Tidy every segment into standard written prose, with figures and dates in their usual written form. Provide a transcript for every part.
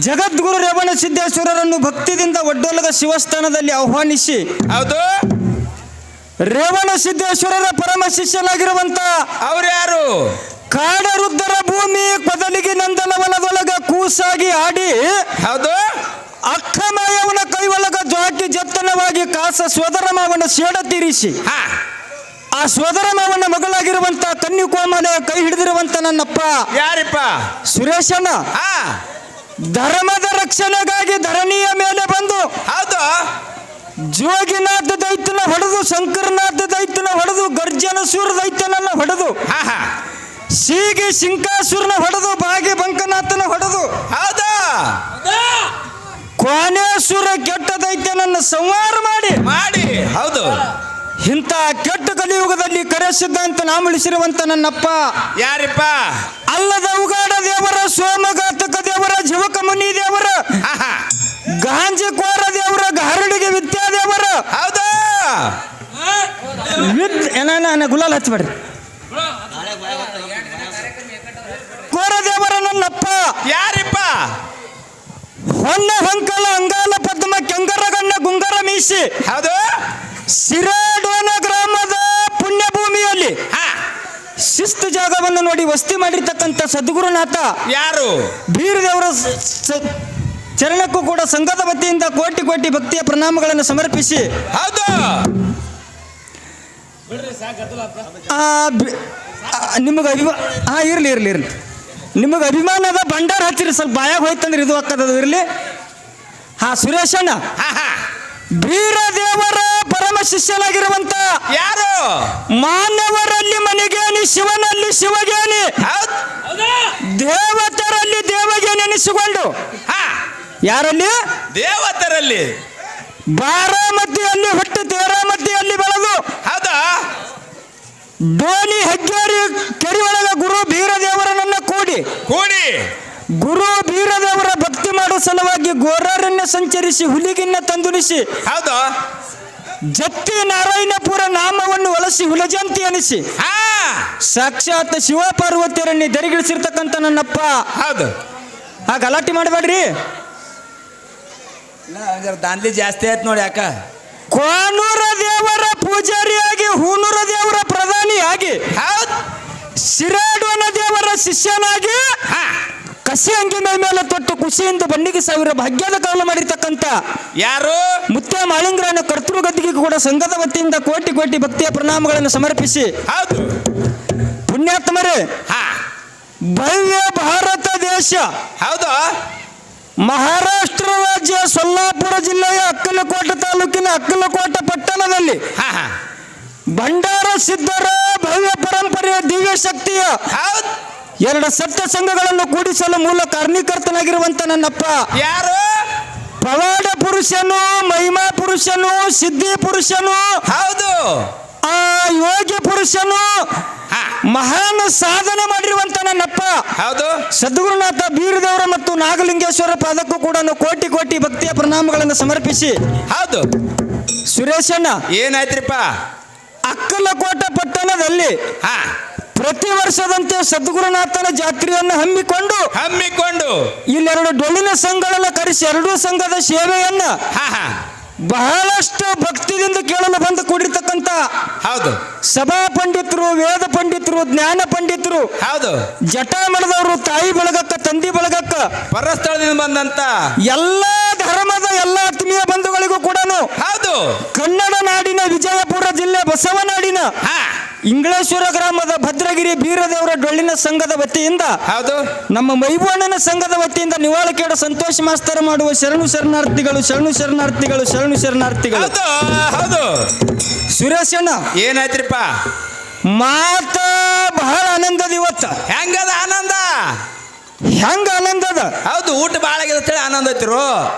ಜಗದ್ಗುರು ರೇವಣ ಸಿದ್ದೇಶ್ವರರನ್ನು ಭಕ್ತಿಯಿಂದ ಒಡ್ಡೋಲಗ ಶಿವಸ್ಥಾನದಲ್ಲಿ ಆಹ್ವಾನಿಸಿ, ಹೌದು, ರೇವಣ ಸಿದ್ದೇಶ್ವರರ ಪರಮ ಶಿಷ್ಯನಾಗಿರುವಂತ ಅವ್ರು ಯಾರು? ಕಾಡರುದ್ಧರ ಭೂಮಿ ಕೊದಲಿಗೆ ನಂದನವನದೊಳಗ ಕೂಸಾಗಿ ಆಡಿ, ಹೌದು, ಅಕ್ಕಮಾಯವನ ಕೈಯೊಳಗ ಜಾಕಿ ಜತ್ತನವಾಗಿ ಕಾಸ ಸೋದರ ಮಾವನ ಸೇಡ ತೀರಿಸಿ, ಆ ಸೋದರ ಮಾವನ ಮಗಳಾಗಿರುವಂತ ಕನ್ಯಕೋಮನೆ ಕೈ ಹಿಡಿದಿರುವಂತ ನನ್ನಪ್ಪ ಯಾರಿಪ್ಪ? ಸುರೇಶನ ಧರ್ಮದ ರಕ್ಷಣೆಗಾಗಿ ಧರಣಿಯ ಮೇಲೆ ಬಂದು, ಹೌದು, ಜೋಗಿನಾಥ ದೈತ್ಯನ ಹೊಡೆದು, ಶಂಕರನಾಥ ದೈತ್ಯನ ಹೊಡೆದು, ಗರ್ಜನ ಸೂರ ದೈತ್ಯನನ್ನ ಹೊಡೆದು, ಸೀಗಿ ಶಿಂಕಾಸುರನ ಹೊಡೆದು, ಬಾಗಿ ಬಂಕನಾಥನ ಹೊಡೆದು, ಹೌದು, ಕ್ವಾನೇಶ್ವರ ಕೆಟ್ಟ ದೈತ್ಯನನ್ನು ಸಂಹಾರ ಮಾಡಿ, ಹೌದು, ಇಂಥ ಕೆಟ್ಟ ಕಲಿಯುಗದಲ್ಲಿ ಕರೆಸಿದ್ದ ಅಂತ ನಾಮಳಿಸಿರುವಂತ ನನ್ನಪ್ಪ ಯಾರಿಪ್ಪ? ಅಲ್ಲದ ಉಗಾಡ ದೇವರ, ಸೋಮಘಾತಕ ದೇವರ, ಜೀವಕ ಮುನಿ ದೇವರ, ಗಾಂಜಿಕೋರ ದೇವರ, ಗಾರಡಿಗೆ ವಿದ್ಯಾದೇವರ, ಹೌದು, ಗುಲಾಲ್ ಹಚ್ಚಬೇಡ್ರಿ, ಕೋರ ದೇವರ ನನ್ನಪ್ಪ ಯಾರಿಪ್ಪ? ಹೊನ್ನ ಹೊಂಕಲ ಅಂಗಾಲ ಪದ್ಮ ಕೆಂಗರಗಣ್ಣ ಗುಂಗರ ಮೀಸಿ, ಹೌದು, ಸಿರಾಡೋನ ಗ್ರಾಮದ ಪುಣ್ಯ ಭೂಮಿಯಲ್ಲಿ ಶಿಸ್ತು ಜಾಗವನ್ನು ನೋಡಿ ವಸ್ತಿ ಮಾಡಿರ್ತಕ್ಕಂಥ ಸದ್ಗುರುನಾಥ ಯಾರು? ಬೀರದೇವರ ಚರಣಕ್ಕೂ ಕೂಡ ಸಂಘದ ವತಿಯಿಂದ ಕೋಟಿ ಕೋಟಿ ಭಕ್ತಿಯ ಪ್ರಣಾಮಗಳನ್ನು ಸಮರ್ಪಿಸಿ, ಹೌದು, ನಿಮಗೆ ಇರ್ಲಿ ಇರ್ಲಿ ಇರ್ಲಿ ನಿಮಗೆ ಅಭಿಮಾನದ ಭಂಡಾರ ಹಚ್ಚಿರಿ, ಸ್ವಲ್ಪ ಬಾಯಾಗ ಹೋಯ್ತಂದ್ರೆ ಇದು ಹಾಕದ ಇರ್ಲಿ. ಸುರೇಶಣ್ಣ ಬೀರದೇವರ ಪರಮ ಶಿಷ್ಯನಾಗಿರುವಂತ ಯಾರು? ಮಾನವರಲ್ಲಿ ಮನೆಗೇನಿ, ಶಿವನಲ್ಲಿ ಶಿವಗೇನಿ, ದೇವತರಲ್ಲಿ ದೇವಗೇನಿ ಎನಿಸಿಕೊಂಡು, ಯಾರಲ್ಲಿ? ದೇವತರಲ್ಲಿ. ಬಾರಾಮತಿಯಲ್ಲಿ ಹುಟ್ಟು ತೇರಾಮತಿಯಲ್ಲಿ ಬೆಳೆದು, ಹೌದಾ, ಡೋನಿ ಹೆಗ್ಗೇರಿ ಕೆರೆ ಒಳಗ ಗುರು ಬೀರದೇವರನ್ನ ಕೂಡಿ ಗುರು ಬೀರದೇವರ ಭಕ್ತಿ ಮಾಡುವ ಸಲುವಾಗಿ ಗೋರಾರಣ್ಯ ಸಂಚರಿಸಿ ಹುಲಿಗಿನ್ನ ತಂದುನಿಸಿ, ಹೌದು, ಜತ್ತಿ ನಾರಾಯಣಪುರ ನಾಮವನ್ನು ಒಲಸಿ ಹುಲಜಂತಿ ಅನಿಸಿ, ಸಾಕ್ಷಾತ್ ಶಿವ ಪಾರ್ವತಿಯರನ್ನೇ ದರಿಗಿಳಿಸಿರ್ತಕ್ಕಂಥ ನನ್ನಪ್ಪ. ಹೌದು, ಗಲಾಟೆ ಮಾಡಬೇಡ್ರಿ, ದಾಂಧಲಿ ಜಾಸ್ತಿ ಆಯ್ತು ನೋಡಿ. ಯಾಕ? ಕೋನೂರ ದೇವರ ಪೂಜಾರಿಯಾಗಿ, ಹೂನೂರ ದೇವರ ಪ್ರಧಾನಿಯಾಗಿ, ಸಿರಾಡೋನ ದೇವರ ಶಿಷ್ಯನಾಗಿ, ಕಸಿ ಅಂಗಿ ಮೇಲೆ ತೊಟ್ಟು ಖುಷಿಯಿಂದ ಬಣ್ಣಿಗೆ ಸಾವಿರ ಭಾಗ್ಯದ ಕಾಲ ಮಾಡಿರ್ತಕ್ಕಂಥ ಯಾರು? ಮುತ್ಯ ಮಾಳಿಂಗರನ್ನ ಕರ್ತೃ ಗದ್ದಿಗೆ ಕೂಡ ಸಂಘದ ವತಿಯಿಂದ ಕೋಟಿ ಕೋಟಿ ಭಕ್ತಿಯ ಪ್ರಣಾಮಗಳನ್ನು ಸಮರ್ಪಿಸಿ, ಹೌದು, ಪುಣ್ಯಾತ್ಮರೇ, ಭವ್ಯ ಭಾರತ ದೇಶ, ಹೌದು, ಮಹಾರಾಷ್ಟ್ರ ರಾಜ್ಯ ಸೊಲ್ಲಾಪುರ ಜಿಲ್ಲೆಯ ಅಕ್ಕಲಕೋಟೆ ತಾಲೂಕಿನ ಅಕ್ಕಲಕೋಟೆ ಪಟ್ಟಣದಲ್ಲಿ ಭಂಡಾರ ಸಿದ್ಧರ ಭವ್ಯ ಪರಂಪರೆಯ ದಿವ್ಯ ಶಕ್ತಿಯ ಎರಡು ಸತ್ಯ ಸಂಘಗಳನ್ನು ಕೂಡಿಸಲು ಮೂಲ ಕಾರಣೀಕರ್ತನಾಗಿರುವಂತ ನನ್ನಪ್ಪ ಯಾರು? ಪವಾಡ ಪುರುಷನು, ಮಹಿಮಾ ಪುರುಷನು, ಸಿದ್ಧಿ ಪುರುಷನು, ಹೌದು, ಆ ಯೋಗಿ ಪುರುಷನು, ಮಹಾನ್ ಸಾಧನೆ ಮಾಡಿರುವಂತ ನನ್ನಪ್ಪ, ಹೌದು, ಸದ್ಗುರುನಾಥ ಬೀರದೇವರ ಮತ್ತು ನಾಗಲಿಂಗೇಶ್ವರ ಪಾದಕ್ಕೂ ಕೂಡ ಕೋಟಿ ಕೋಟಿ ಭಕ್ತಿಯ ಪ್ರಣಾಮಗಳನ್ನು ಸಮರ್ಪಿಸಿ, ಹೌದು, ಸುರೇಶಣ್ಣ ಏನಾಯ್ತ್ರಿಪ್ಪ? ಅಕ್ಕಲಕೋಟೆ ಪಟ್ಟಣದಲ್ಲಿ ಪ್ರತಿ ವರ್ಷದಂತೆ ಸದ್ಗುರುನಾಥನ ಜಾತ್ರೆಯನ್ನು ಹಮ್ಮಿಕೊಂಡು ಇಲ್ಲೆರಡು ಡೊಳ್ಳಿನ ಸಂಘಗಳನ್ನ ಕರೆಸಿ ಎರಡೂ ಸಂಘದ ಸೇವೆಯನ್ನ ಬಹಳಷ್ಟು ಭಕ್ತಿಯಿಂದ ಕೇಳಲು ಬಂದು ಕೂಡಿರ್ತಕ್ಕಂಥ, ಹೌದು, ಸಭಾ ಪಂಡಿತರು, ವೇದ ಪಂಡಿತರು, ಜ್ಞಾನ ಪಂಡಿತರು, ಹೌದು, ಜಟ ಮಡದವರು, ತಾಯಿ ಬಳಗಕ್ಕ, ತಂದಿ ಬಳಗಕ್ಕ, ಪರಸ್ಥಳದಿಂದ ಬಂದಂತ ಎಲ್ಲಾ ಧರ್ಮದ ಎಲ್ಲ ಆತ್ಮೀಯ ಬಂಧುಗಳಿಗೂ ಕೂಡ, ಹೌದು, ಕನ್ನಡ ನಾಡಿನ ವಿಜಯಪುರ ಜಿಲ್ಲೆ ಬಸವನಾಡಿನ ಇಂಗಳೇಶ್ವರ ಗ್ರಾಮದ ಭದ್ರಗಿರಿ ಬೀರದೇವರ ಡೊಳ್ಳಿನ ಸಂಘದ ವತಿಯಿಂದ, ಹೌದು, ನಮ್ಮ ಮೈಬಣ್ಣನ ಸಂಘದ ವತಿಯಿಂದ ನಿವಾಳಕೇಡ ಸಂತೋಷ ಮಾಸ್ತರ ಮಾಡುವ ಶರಣು ಶರಣಾರ್ಥಿಗಳು, ಶರಣು ಶರಣಾರ್ಥಿಗಳು, ಶರಣು ಶರಣಾರ್ಥಿಗಳು. ಹೌದು, ಸುರೇಶಣ್ಣ ಏನಾಯ್ತ್ರಿಪ್ಪ? ಮಾತ ಬಹಳ ಆನಂದದ ಇವತ್ತು. ಹೆಂಗದ ಆನಂದ? ಹೆಂಗ ಆನಂದದ? ಹೌದು, ಊಟ ಬಾಳ ಆಗ್ಯದ ಆನಂದ ಐತಿರೋ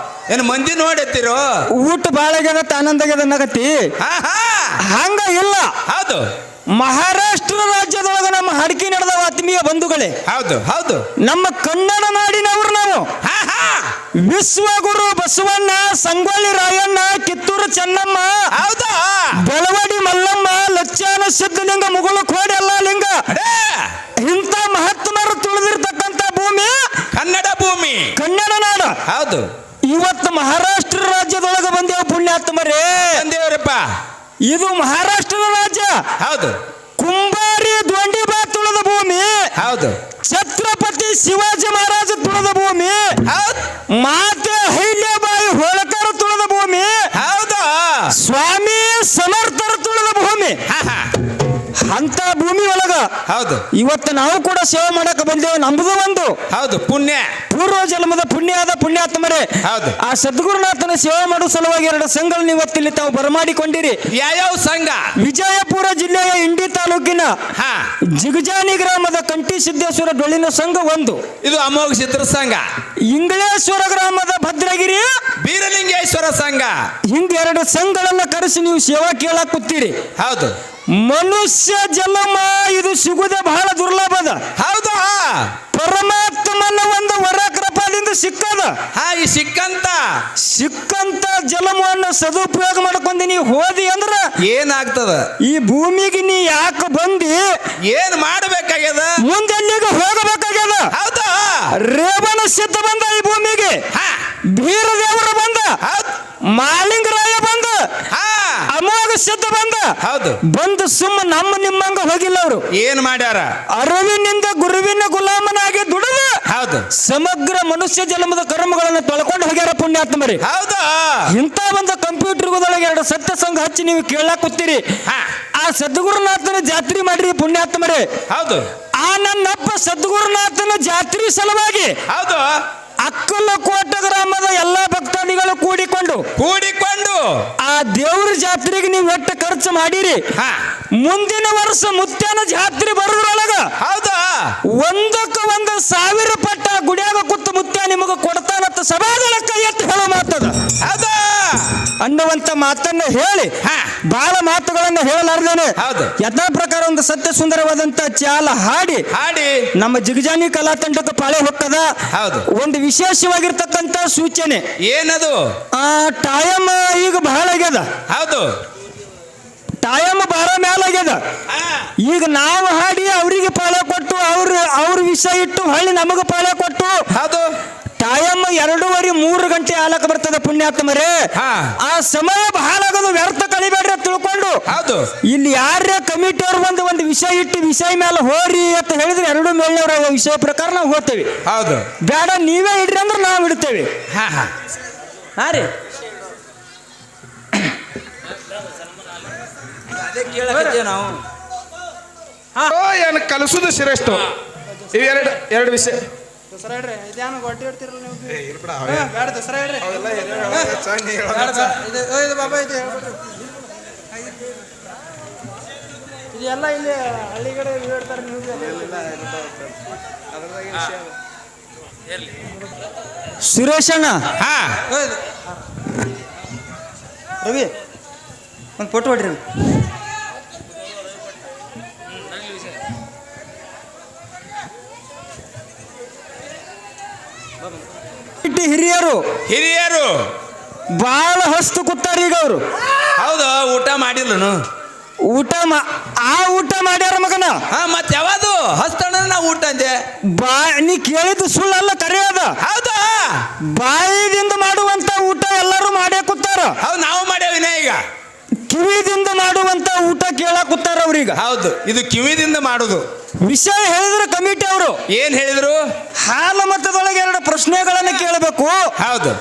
ಏನು? ಮಂದಿ ನೋಡತ್ತಿರೋ ಊಟ ಬಾಳ ಆಗ್ಯದ ಆನಂದ ಆಗ್ಯದ ನಗತಿ? ಹಂಗ ಇಲ್ಲ. ಹೌದು, ಮಹಾರಾಷ್ಟ್ರ ರಾಜ್ಯದೊಳಗ ನಮ್ಮ ಹಡಕಿ ನಡೆದವ ಆತ್ಮೀಯ ಬಂಧುಗಳೇ. ಹೌದು, ಹೌದು, ನಮ್ಮ ಕನ್ನಡ ನಾಡಿನವರು ನಾವು. ವಿಶ್ವಗುರು ಬಸವಣ್ಣ, ಸಂಗೊಳ್ಳಿ ರಾಯಣ್ಣ, ಕಿತ್ತೂರು ಚೆನ್ನಮ್ಮ, ಹೌದು, ಬೆಳವಡಿ ಮಲ್ಲಮ್ಮ, ಲಚ್ಚಾನ ಸಿದ್ಧಲಿಂಗ, ಮುಗುಳು ಕೋಡಿ ಎಲ್ಲ ಲಿಂಗ, ಇಂಥ ಮಹಾತ್ಮರು ತುಳಿದಿರ್ತಕ್ಕಂಥ ಭೂಮಿ ಕನ್ನಡ ಭೂಮಿ. ಕನ್ನಡ ನಾಡ. ಹೌದು. ಇವತ್ತು ಮಹಾರಾಷ್ಟ್ರ ರಾಜ್ಯದೊಳಗೆ ಬಂದೇವ ಪುಣ್ಯಾತ್ಮರೇ. ಬಂದೇವ್ರಪ್ಪ. ಇದು ಮಹಾರಾಷ್ಟ್ರ ರಾಜ್ಯ. ಹೌದು. ಕುಂಬಾರಿ ದ್ವಂಡಿಬಾ ತುಳಿದ ಭೂಮಿ. ಹೌದು. ಛತ್ರಪತಿ ಶಿವಾಜಿ ಮಹಾರಾಜ ತುಳಿದ ಭೂಮಿ. ಹೌದು. ಮಾತೆ ಅಹಿಲ್ಯಾಬಾಯಿ ಹೋಳಕರ ತುಳಿದ ಭೂಮಿ. ಹೌದು. ಸ್ವಾಮಿ ಸಮರ್ಥರ ತುಳಿದ ಭೂಮಿ. ಅಂತ ಭೂಮಿ ಒಳಗ ಹೌದು. ಇವತ್ತು ನಾವು ಕೂಡ ಸೇವೆ ಮಾಡಕ ಬಂದೇವೆ. ನಮ್ಮದು ಒಂದು ಹೌದು ಪುಣ್ಯ, ಪೂರ್ವ ಜನ್ಮದ ಪುಣ್ಯ ಆದ ಪುಣ್ಯಾತ್ಮರೇ. ಹೌದು. ಆ ಸದ್ಗುರುನಾಥನ ಸೇವೆ ಮಾಡುವ ಸಲುವಾಗಿ 2 ಸಂಘಗಳನ್ನ ಇವತ್ತಿಲ್ಲಿ ತಾವು ಬರಮಾಡಿಕೊಂಡಿರಿ. ಯಾವ್ಯಾವ ಸಂಘ? ವಿಜಯಪುರ ಜಿಲ್ಲೆಯ ಇಂಡಿ ತಾಲೂಕಿನ ಜಿಗಜಾನಿ ಗ್ರಾಮದ ಕಂಠಿ ಸಿದ್ದೇಶ್ವರ ಡೊಳ್ಳಿನ ಸಂಘ ಒಂದು. ಇದು ಅಮೋಘ ಚಿತ್ರ ಸಂಘ. ಇಂಗಳೇಶ್ವರ ಗ್ರಾಮದ ಭದ್ರಗಿರಿ ಬೀರಲಿಂಗೇಶ್ವರ ಸಂಘ. ಹಿಂಗ 2 ಸಂಘಗಳನ್ನ ಕರೆಸಿ ನೀವು ಸೇವಾ ಕೇಳಕ್ ಕೂತೀರಿ. ಹೌದು. ಮನುಷ್ಯ ಜನ್ಮ ಇದು ಸಿಗುವುದೇ ಬಹಳ ದುರ್ಲಭದ. ಹೌದು. ಪರಮಾತ್ಮನ ಒಂದು ವರ ಕೃಪಾದಿಂದ ಸಿಕ್ಕದ. ಈ ಸಿಕ್ಕಂತ ಜಲಮವನ್ನು ಸದುಪಯೋಗ ಮಾಡ್ಕೊಂಡು ನೀವು ಹೋದಿ ಅಂದ್ರ ಏನಾಗ್ತದ? ಈ ಭೂಮಿಗೆ ನೀ ಯಾಕೆ ಬಂದಿ, ಏನ್ ಮಾಡ್ಬೇಕಾಗ್ಯದ, ಮುಂದೆಲ್ಲಿಗೆ ಹೋಗಬೇಕಾಗ್ಯದ. ಹೌದಾ? ರೇವಣ ಸಿದ್ಧ ಬಂದ ಈ ಭೂಮಿಗೆ, ಬೀರದೇವರು ಬಂದ, ಮಾಲಿಂಗರಾಯ ಬಂದ, ಅಮೋಘ ಸಿದ್ಧ ಬಂದ. ಹೌದು. ಬಂದು ಸುಮ್ಮ ನಮ್ಮ ನಿಮ್ಮಂಗ ಹೋಗಿಲ್ಲ ಅವರು. ಏನ್ ಮಾಡ್ಯಾರ? ಅರಿವಿನಿಂದ ಗುರುವಿನ ಗುಲಾಮನಾಗಿ ದುಡಿದ. ಹೌದು. ಸಮಗ್ರ ಮನುಷ್ಯ ಜನ್ಮದ ಕರ್ಮಗಳನ್ನು ತೊಳ್ಕೊಂಡು ಹೋಗ್ಯಾರ ಪುಣ್ಯಾತ್ಮರಿ. ಹೌದಾ? ಇಂಥ ಒಂದು ಕಂಪ್ಯೂಟರ್ಗೊಳಗೆ 2 ಸತ್ಯ ಸಂಘ ಹಚ್ಚಿ ನೀವು ಕೇಳಕ್ ಕೂತೀರಿ. ಆ ಸದ್ಗುರುನಾಥನ ಜಾತ್ರೆ ಮಾಡ್ರಿ ಪುಣ್ಯಾತ್ಮರೇ. ಹೌದು. ಆ ನನ್ನಪ್ಪ ಸದ್ಗುರುನಾಥನ ಜಾತ್ರೆ ಸಲುವಾಗಿ ಹೌದು ಅಕ್ಕಲಕೋಟ ಗ್ರಾಮದ ಎಲ್ಲಾ ಭಕ್ತಾದಿಗಳು ಕೂಡಿಕೊಂಡು ಆ ದೇವ್ರ ಜಾತ್ರೆಗೆ ನೀವು ಎಷ್ಟು ಖರ್ಚು ಮಾಡಿರಿ. ಮುಂದಿನ ವರ್ಷ ಮುತ್ಯಾನ ಜಾತ್ರೆ ಬರೋದ್ರೊಳಗ ಹೌದಾ ಒಂದಕ್ಕೆ 1,000 ಪಟ್ಟ ಗುಡಿಯಾಗ ಕೂತು ಮುತ್ಯ ನಿಮಗೆ ಕೊಡ್ತಾನಂತ ಸಭಾದಳ ಕೈ ಎತ್ತು ಹೇಳೋ ಮಾತದ ಅನ್ನುವಂತ ಮಾತನ್ನ ಹೇಳಿ ಬಹಳ ಮಾತುಗಳನ್ನ ಹೇಳಲಾರ್ದೇನೆ ಯಥಾ ಪ್ರಕಾರ ಒಂದು ಸತ್ಯ ಸುಂದರವಾದಂತ ಚಾಲ ಹಾಡಿ ನಮ್ಮ ಜಿಗಜಾನಿ ಕಲಾ ತಂಡಕ್ಕೆ ಪಾಳೆ ಹೊಕ್ಕದ. ಒಂದು ವಿಶೇಷವಾಗಿರ್ತಕ್ಕಂತ ಸೂಚನೆ ಏನದು? ಟೈಮ್ ಈಗ ಬಹಳ ಆಗ್ಯದ. ಹೌದು, ಟೈಮ್ ಬಹಳ ಮೇಲಾಗ್ಯದ. ಈಗ ನಾವು ಹಾಡಿ ಅವರಿಗೆ ಪಾಳೆ ಕೊಟ್ಟು ಅವ್ರ ವಿಷಯ ಇಟ್ಟು ಹೊಳ್ಳಿ ನಮಗೆ ಪಾಳೆ ಕೊಟ್ಟು ಹೌದು ಟೈಮ್ 2:30-3 ಗಂಟೆ ಆಲಕ್ಕೆ ಬರ್ತದೆ ಪುಣ್ಯಾತ್ಮರೇ. ಆ ಸಮಯ ಬಹಳ ಆಗೋದು, ವ್ಯರ್ಥ ಕಳಿಬೇಡ್ರಿ ತಿಳ್ಕೊಂಡು. ಹೌದು, ಇಲ್ಲಿ ಯಾರೇ ಕಮಿಟಿ ಅವ್ರು ಒಂದು ವಿಷಯ ಇಟ್ಟು ವಿಷಯ ಮೇಲೆ ಹೋರಿ ಅಂತ ಹೇಳಿದ್ರೆ 2 ಮೇಲ್ನವ್ರ ವಿಷಯ ಪ್ರಕಾರ ನಾವು ಹೋಗ್ತೇವೆ. ಹೌದು, ಬೇಡ ನೀವೇ ಇಡ್ರಿ ಅಂದ್ರೆ ನಾವು ಇಡ್ತೇವೆ. ಹಾ ರೀ, ನಾವು ಏನು ಕಲಿಸುದು ಶ್ರೇಷ್ಠ. ಇವು ಎರಡು ವಿಷಯ. ದಸರಾ ಹೇಳ್ರಿ, ಇದ್ಯಾನು ಗೊಡ್ಡಿ ಇಡ್ತಿರಲ್ಲ ನೀವು. ಬೇಡ ದಸರಾ ಹೇಳ್ರಿ. ಇದು ಬಾಬಾ ಇದು ಹೇಳ್ಬಿಟ್ರಿ. ಇದೆಲ್ಲ ಇಲ್ಲಿ ಹಳ್ಳಿಗಡೆ ಹೇಳ್ತಾರೆ ನೀವು. ಸುರೇಶಣ್ಣ ರವಿ ಒಂದು ಫೋಟೋ ಹೊಡ್ರಿ. ಹಿರಿಯರು ಬಾಳ ಹೊಸ್ತು ಕೂತಾರ ಈಗ ಅವರು. ಹೌದು, ಊಟ ಮಾಡಿಲ್ಲನು. ಊಟ ಮಾಡ್ಯಾರ ಮಗನ. ಮತ್ ಯಾವುದು ಹಸ್ತಣ್ಣ ನಾವು ಊಟ ಅಂದೆ. ನೀ ಕೇಳಿದ್ದು ಸುಳ್ಳಲ್ಲ, ಕರೆ ಅದ. ಹೌದಾ? ಬಾಯಿದಿಂದ ಮಾಡುವಂತ ಊಟ ಎಲ್ಲರೂ ಮಾಡೇ ಕೂತಾರ. ಹೌದು, ನಾವು ಮಾಡ್ಯಾವಿನ. ಈಗ ಕಿವಿದಿಂದ ಮಾಡುವಂತ ಊಟ ಕೇಳಕ್ ಕೂತಾರ ಅವ್ರೀಗ. ಹೌದು, ಇದು ಕಿವಿದಿಂದ ಮಾಡುದು. ವಿಷಯ ಹೇಳಿದ್ರು ಕಮಿಟಿ ಅವರು. ಏನ್ ಹೇಳಿದ್ರು? ಹಾಲ ಮತದೊಳಗೆ 2 ಪ್ರಶ್ನೆಗಳನ್ನ ಕೇಳಬೇಕು. ಹೌದು,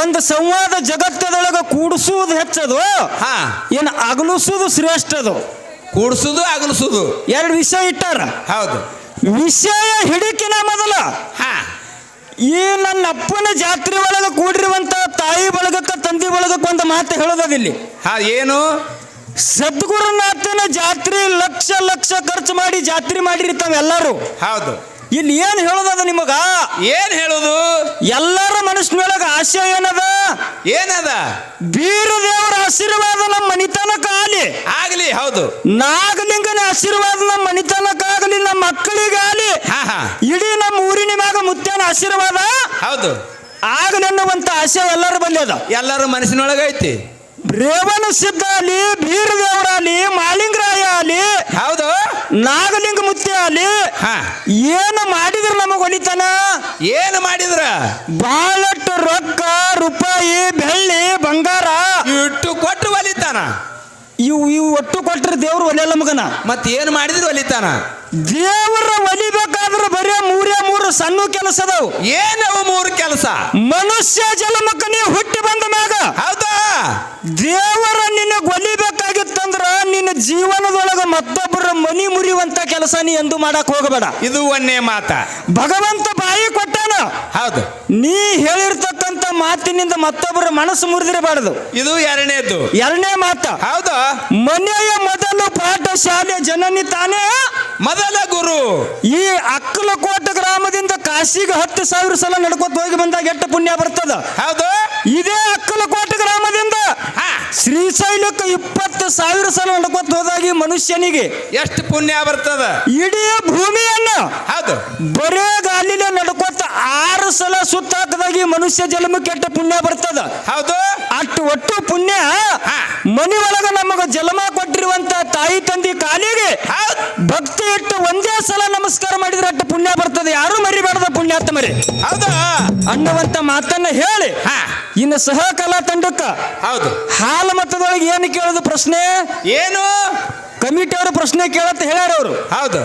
ಒಂದು ಸಂವಾದ ಜಗತ್ತದೊಳಗೆ ಕೂಡಿಸುವುದು ಹೆಚ್ಚದು, ಏನು ಅಗಲಿಸುವುದು ಶ್ರೇಷ್ಠದು. ಕೂಡಿಸುದು ಅಗಲಿಸುದು 2 ವಿಷಯ ಇಟ್ಟಾರ. ಹೌದು, ವಿಷಯ ಹಿಡಿಕಿನ ಮೊದಲ ಈ ನನ್ನ ಅಪ್ಪನ ಜಾತ್ರೆ ಒಳಗೆ ಕೂಡಿರುವಂತ ತಾಯಿ ಬಳಗಕ್ಕ ತಂದೆ ಬಳಗಕ್ಕೆ ಒಂದು ಮಾತು ಹೇಳೋದಿಲ್ಲಿ. ಏನು? ಸದ್ಗುರುನಾಥನ ಜಾತ್ರೆ ಲಕ್ಷ ಖರ್ಚು ಮಾಡಿ ಜಾತ್ರೆ ಮಾಡಿರ್ತಾವ ಎಲ್ಲರೂ. ಹೌದು, ಇಲ್ಲಿ ಏನ್ ಹೇಳೋದದ ನಿಮಗ? ಏನ್ ಹೇಳುದು? ಎಲ್ಲರ ಮನಸ್ಸಿನೊಳಗ ಆಶಯ ಏನದ? ಬೀರದೇವರ ಆಶೀರ್ವಾದ ನಮ್ಮ ಮನಿತನಕ ಆಗ್ಲಿ. ಹೌದು, ನಾಗಲಿಂಗನ ಆಶೀರ್ವಾದ ನಮ್ಮ ಮನಿತನಕ್ಕಾಗಲಿ, ನಮ್ಮ ಮಕ್ಕಳಿಗಾಗಲಿ, ಇಡೀ ನಮ್ಮ ಊರಿನ ಮ್ಯಾಗ ಮುತ್ಯನ ಆಶೀರ್ವಾದ ಹೌದು ಆಗಲಿ ಅನ್ನುವಂತ ಆಶಯ ಎಲ್ಲರ ಬಲ್ಲಿ ಅದ. ಎಲ್ಲರ ಮನಸ್ಸಿನೊಳಗ ಐತಿ. ರೇವಣ ಸಿದ್ಧ ಅಲ್ಲಿ, ಬೀರದೇವರ ಅಲ್ಲಿ, ಮಾಲಿಂಗರಾಯ ಅಲ್ಲಿ, ಹೌದು, ನಾಗಲಿಂಗ ಮುತ್ಯ ಅಲ್ಲಿ ಹಾ ಏನು ಮಾಡಿದ್ರ ನಮಗ ಒಲಿತಾನ ಏನು ಮಾಡಿದ್ರ ಬಹಳಷ್ಟು ರೊಕ್ಕ ರೂಪಾಯಿ ಬೆಳ್ಳಿ ಬಂಗಾರ ಇಟ್ಟು ಕೊಟ್ಟು ಒಲಿತಾನ ಇವು ಒಟ್ಟು ಕೊಟ್ರೆ ದೇವ್ರು ಒಲಿಯಲ್ಲ ಮಗನ ಮತ್ ಏನ್ ಮಾಡಿದ್ರು ಒಲಿತಾನ ದೇವರ ಒಲಿಬೇಕಾದ್ರೆ ಬರೇ ಮೂರು ಸಣ್ಣ ಕೆಲಸ ಅದಾವು ಏನವು 3 ಕೆಲಸ ಮನುಷ್ಯ ಜನ್ಮಕ್ಕೆ ನೀವು ಹುಟ್ಟಿ ಬಂದ ಮ್ಯಾಗ ಹೌದಾ ದೇವರ ನಿನ್ನ ಒಲಿಬೇಕಾಗಿತ್ತಂದ್ರ ನಿನ್ನ ಜೀವನದೊಳಗ ಮತ್ತೊಬ್ಬರ ಮನಿ ಮುರಿಯುವಂತ ಕೆಲಸ ನೀ ಎಂದು ಮಾಡಕ್ ಹೋಗಬೇಡ ಇದು ಒಂದೇ ಮಾತ ಭಗವಂತ ಬಾಯಿ ಕೊಟ್ಟಾನ ಹೌದು ನೀ ಹೇಳಿರ್ತಕ್ಕಂತ ಮಾತಿನಿಂದ ಮತ್ತೊಬ್ಬರ ಮನಸ್ಸು ಮುರಿದಿರಬಾರದು ಇದು ಎರಡನೇದ್ದು ಎರಡನೇ ಮಾತ ಹೌದಾ ಮನೆಯ ಮೊದಲು ಪಾಠಶಾಲೆ ಜನನಿ ತಾನೇ ಮೊದಲ ಗುರು ಈ ಅಕ್ಕಲಕೋಟ ಗ್ರಾಮದಿಂದ ಕಾಶಿಗೆ 10,000 ಸಲ ನಡ್ಕೊತ ಹೋಗಿ ಬಂದಾಗ ಎಷ್ಟು ಪುಣ್ಯ ಬರ್ತದ ಹೌದು ಇದೇ ಅಕ್ಕಲಕೋಟ ಗ್ರಾಮದಿಂದ ಶ್ರೀಶೈಲಕ್ಕೆ 20,000 ಸಲ ನಡ್ಕೊತ ಹೋದಾಗಿ ಮನುಷ್ಯನಿಗೆ ಎಷ್ಟು ಪುಣ್ಯ ಬರ್ತದ ಇಡೀ ಭೂಮಿಯನ್ನ ಹೌದು ಬರೇ ಗಾಲಿಲೆ ನಡ್ಕೊತ 6 ಸಲ ಸುತ್ತ ಹಾಕದಾಗಿ ಮನುಷ್ಯ ಜನ್ಮಕ್ಕೆ ಎಷ್ಟು ಪುಣ್ಯ ಬರ್ತದ ಹೌದು ಅಷ್ಟು ಒಟ್ಟು ಪುಣ್ಯ ಮನಿ ಒಳಗ ನಮಗ ಜನ್ಮ ಕೊಟ್ಟಿರುವಂತ ತಾಯಿ ತಂದೆ ಕಾಲಿಗೆ ಭಕ್ತಿ ಇಟ್ಟು ಒಂದೇ ಸಲ ನಮಸ್ಕಾರ ಮಾಡಿದ್ರೆ ಅಷ್ಟು ಪುಣ್ಯ ಬರ್ತದೆ ಯಾರು ಮರಿಬಾರ್ದ ಪುಣ್ಯಾತ್ಮ ಮರಿ ಹೌದಾ ಅನ್ನುವಂತ ಮಾತನ್ನ ಹೇಳಿ ಇನ್ನು ಸಹ ಕಲಾ ತಂಡಕ್ಕ ಹೌದು ಹಾಲು ಮತದೊಳಗೆ ಏನು ಕೇಳೋದು ಪ್ರಶ್ನೆ ಏನು ಕಮಿಟಿ ಅವರು ಪ್ರಶ್ನೆ ಕೇಳತ್ತ ಹೇಳ್ಯಾರ ಅವರು ಹೌದು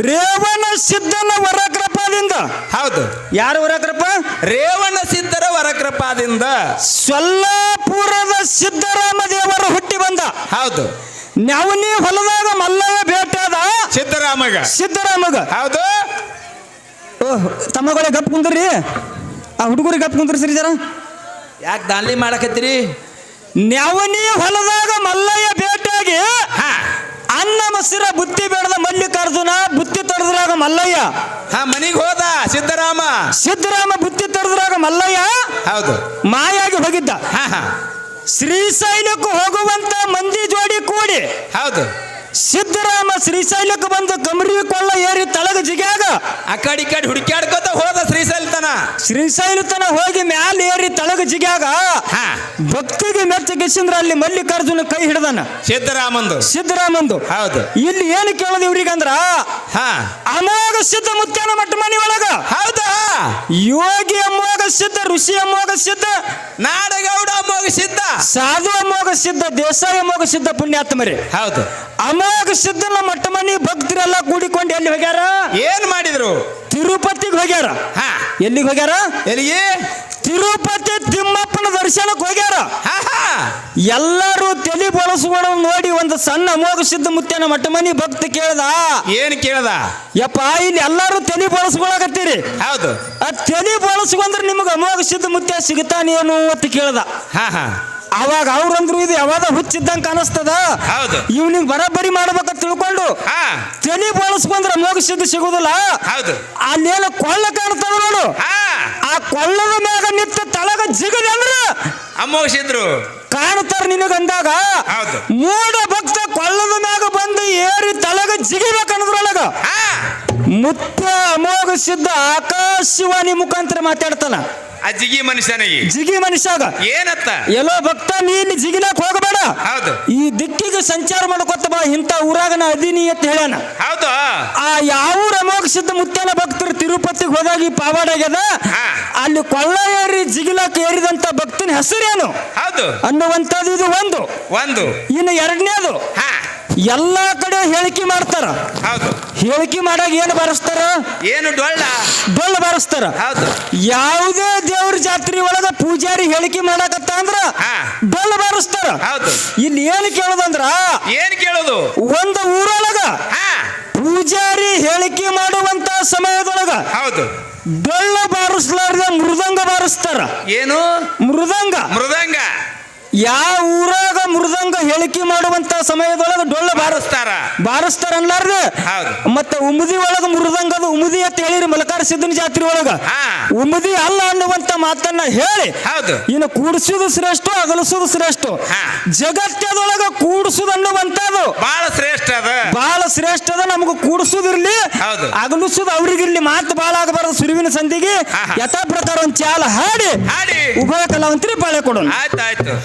ರೇವಣ ಸಿದ್ಧನ ವರಕೃಪಾದಿಂದ ಹೌದು ಯಾರು ವರಕೃಪ ರೇವಣ ಸಿದ್ಧರ ವರಕೃಪಾದಿಂದ ಸೊಲ್ಲಾಪುರದ ಸಿದ್ದರಾಮ ದೇವರು ಹುಟ್ಟಿ ಬಂದ ಹೌದು ನವನಿ ಹೊಲದಾಗ ಮಲ್ಲಯ್ಯ ಭೇಟಿಯಾದ ಸಿದ್ದರಾಮಗ ಹೌದು ತಮ್ಮಗಳೇ ಗಪ್ ಕುಂದ್ರಿ ಆ ಹುಡುಗರಿಗೆ ಗಪ್ ಕುಂದ್ರಿ ಸರಿ ಜರ ಯಾಕೆ ದಾನ್ಲಿ ಮಾಡಕತ್ತೀರಿ ನವನಿ ಹೊಲದಾಗ ಮಲ್ಲಯ್ಯ ಭೇಟಿಯಾಗಿ ಅನ್ನ ಮಸಿರ ಬುತ್ತಿ ಬೇಡದ ಮಲ್ಲಿಕಾರ್ಜುನ ಬುತ್ತಿ ತಡೆದ್ರಾಗ ಮಲ್ಲಯ್ಯ ಮನಿಗೆ ಹೋದ ಸಿದ್ದರಾಮ ಬುತ್ತಿ ತಡೆದ್ರಾಗ ಮಲ್ಲಯ್ಯ ಹೌದು ಮಾಯಾಗಿ ಹೋಗಿದ್ದ ಶ್ರೀಶೈಲಕ್ಕೂ ಹೋಗುವಂತ ಮಂದಿ ಜೋಡಿ ಕೂಡಿ ಹೌದು ಸಿದ್ದರಾಮ ಶ್ರೀಶೈಲಕ್ಕೆ ಬಂದು ಕಮರಿ ಕೊಳ್ಳ ಏರಿ ತಳಗ ಜಿಗ್ಯಾಗ ಆ ಕಡೆ ಈ ಕಡೆ ಹುಡುಕ್ಯಾಡ್ಕೋತ ಹೋದ ಶ್ರೀಶೈಲ ತನ ಹೋಗಿ ಮ್ಯಾಲ ಏರಿ ತಳಗ ಜಿಗ್ಯಾಗ ಭಕ್ತಿಗೆ ಮೆಚ್ಚಗಿಸಿಂದ್ರ ಅಲ್ಲಿ ಮಲ್ಲಿಕಾರ್ಜುನ ಕೈ ಹಿಡ್ದಾನ ಸಿದ್ದರಾಮಂದು ಹೌದು ಇಲ್ಲಿ ಏನು ಕೇಳೋದು ಇವ್ರಿಗಂದ್ರ ಅಮೋಘ ಸಿದ್ಧ ಮುತ್ಯಾನ ಮಟ್ಟ ಮನಿ ಒಳಗ ಹೌದಾ ಯೋಗಿ ಅಮೋಘ ಸಿದ್ಧ ಋಷಿ ಅಮೋಘ ಸಿದ್ಧ ನಾಡಗೌಡ ಅಮೋಘ ಸಿದ್ಧ ಸಾಧು ಅಮೋಘ ಸಿದ್ಧ ದೇಸಾಯಿ ಅಮೋಘ ಸಿದ್ಧ ಪುಣ್ಯಾತ್ಮರಿ ಹೌದು ಅಮೋಘ ಸಿದ್ಧನ ಮಟ್ಟ ಮನಿ ಭಕ್ತರೆಲ್ಲ ಕೂಡಿಕೊಂಡು ಎಲ್ಲಿ ಹೋಗ್ಯಾರ ಏನ್ ಮಾಡಿದ್ರು ತಿರುಪತಿಗೆ ಹೋಗ್ಯಾರ ಎಲ್ಲಿಗೆ ಹೋಗ್ಯಾರ ಎಲ್ಲಿಗೆ ತಿರುಪತಿ ತಿಮ್ಮಪ್ಪನ ದರ್ಶನಕ್ಕೆ ಹೋಗ್ಯಾರ ಎಲ್ಲರೂ ತಲೆ ಬಳಸ್ಕೊಂಡು ನೋಡಿ ಒಂದು ಸಣ್ಣ ಅಮೋಘ ಸಿದ್ಧ ಮುತ್ಯನ ಮಟ್ಟ ಮನಿ ಭಕ್ತ ಏನ್ ಕೇಳ್ದ ಯಪ್ಪ ಇಲ್ಲಿ ಎಲ್ಲಾರು ತಲೆ ಬಳಸ್ಕೊಳಕತ್ತೀರಿ ಹೌದು ಆ ತಲೆ ಬಳಸ್ಕೊಂಡ್ರೆ ನಿಮ್ಗೆ ಅಮೋಘ ಸಿದ್ಧ ಮುತ್ಯ ಸಿಗುತ್ತಾನೇನು ಅಂತ ಕೇಳ್ದ ಅವಾಗ ಅವ್ರಂದ್ರು ಇದು ಯಾವಾಗ ಹುಚ್ಚಿದ್ದಂಗ ಕಾಣಿಸ್ತದ ಇವ್ನಿಗೆ ಬರಬರಿ ಮಾಡ್ಬೇಕ ತಿಳ್ಕೊಂಡು ತಲೆ ಬಳಸ್ಕೊಂಡ್ರೆ ಅಮೋಘ ಸಿದ್ಧ ಸಿಗುದಿಲ್ಲ ಅಲ್ಲೇನು ಕೊಳ್ಳ ಕಾಣ್ತದ ನೋಡು ಆ ಕೊಳ್ಳದ ಮ್ಯಾಗ ನಿಂತ ತಳಗ ಜಿಗದ ಅಂದ್ರ ಅಮೋಘ ಸಿದ್ರು ಕಾಣ್ತಾರ ನಿನಗಂದಾಗ ಮೂಢ ಭಕ್ತ ಕೊಳ್ಳದ ಮ್ಯಾಗ ಬಂದು ಏರಿ ತಳಗ ಜಿಗಿಬೇಕನ್ನದ್ರೊಳಗ ಮುತ್ಯ ಅಮೋಘ ಸಿದ್ಧ ಆಕಾಶವಾಣಿ ಮುಖಾಂತರ ಮಾತಾಡ್ತಾನ ಜಿಗಿ ಮನುಷ್ಯಾಗ ಏನತ್ತ ಎಲ್ಲೋ ಭಕ್ತ ನೀನ್ ಜಿಗಿಲಾಕ್ ಹೋಗಬೇಡ ಈ ದಿಕ್ಕಿಗೆ ಸಂಚಾರ ಮಾಡ್ಕೊತ ಬಾ ಇಂತ ಊರಾಗ ನಾ ಅದೀನಿ ಅಂತ ಹೇಳ್ಯಾನ ಆ ಯಾವ ಅಮೋಘ ಸಿದ್ಧ ಮುತ್ಯಾನ ಭಕ್ತರು ತಿರುಪತಿಗೆ ಹೋದಾಗಿ ಪಾವಾಡಾಗ್ಯದ ಅಲ್ಲಿ ಕೊಳ್ಳ ಏರಿ ಜಿಗಿಲಾಕ್ ಏರಿದಂತ ಭಕ್ತನ ಹೆಸರೇನು ಅನ್ನುವಂಥದ್ದು ಇದು ಒಂದು ಇನ್ನು ಎರಡನೇದು ಎಲ್ಲಾ ಕಡೆ ಹೇಳಿಕೆ ಮಾಡ್ತಾರ ಹೇಳಿಕೆ ಮಾಡಾಗ ಏನು ಬಾರಿಸ್ತಾರ ಡೊಳ್ಳು ಬಾರಿಸ್ತಾರ ಯಾವುದೇ ದೇವ್ರ ಜಾತ್ರೆ ಒಳಗ ಪೂಜಾರಿ ಹೇಳಿಕೆ ಮಾಡಕತ್ತ ಅಂದ್ರ ಡೊಳ್ಳು ಬಾರಿಸ್ತಾರ ಇಲ್ಲಿ ಏನು ಕೇಳೋದಂದ್ರ ಒಂದು ಊರೊಳಗ ಪೂಜಾರಿ ಹೇಳಿಕೆ ಮಾಡುವಂತ ಸಮಯದೊಳಗ ಡೊಳ್ಳು ಬಾರಿಸ್ಲಾರ್ದ ಮೃದಂಗ ಬಾರಿಸ್ತಾರ ಏನು ಮೃದಂಗ ಯಾವ ಊರಾಗ ಮೃದಂಗ ಹೇಳಿಕೆ ಮಾಡುವಂತ ಸಮಯದೊಳಗ ಡೊಳ್ಳು ಬಾರಿಸ್ತಾರ ಅನ್ಲಾರ್ದೆ ಮತ್ತೆ ಉಮದಿ ಒಳಗ ಮೃದಂಗದ ಉಮದಿ ಅಂತ ಹೇಳಿರಿ ಮಲಕಾರ ಸಿದ್ದನ ಜಾತ್ರೆ ಒಳಗ ಉಮದಿ ಅಲ್ಲ ಅನ್ನುವಂತ ಮಾತನ್ನ ಹೇಳಿ ಇನ್ನು ಕೂಡಿಸುದು ಶ್ರೇಷ್ಠ ಅಗಲಿಸುದು ಶ್ರೇಷ್ಠ ಜಗತ್ತದೊಳಗ ಕೂಡಿಸುದು ಅನ್ನುವಂಥದ್ದು ಬಹಳ ಶ್ರೇಷ್ಠ ಅದ ನಮಗ ಕೂಡಿಸುದಿರ್ಲಿ ಅಗಲಿಸುದು ಅವ್ರಿಗಿರ್ಲಿ ಮಾತು ಬಾಳ ಆಗಬಾರದು ಸುರುವಿನ ಸಂಧಿಗೆ ಯಥಾ ಪ್ರಕಾರ ಒಂದು ಚಾಲ ಹಾಡಿ ಉಭಯ ಕಲಾವಂತರಿ ಬಾಳೆ ಕೊಡೋಣ ಆಯ್ತು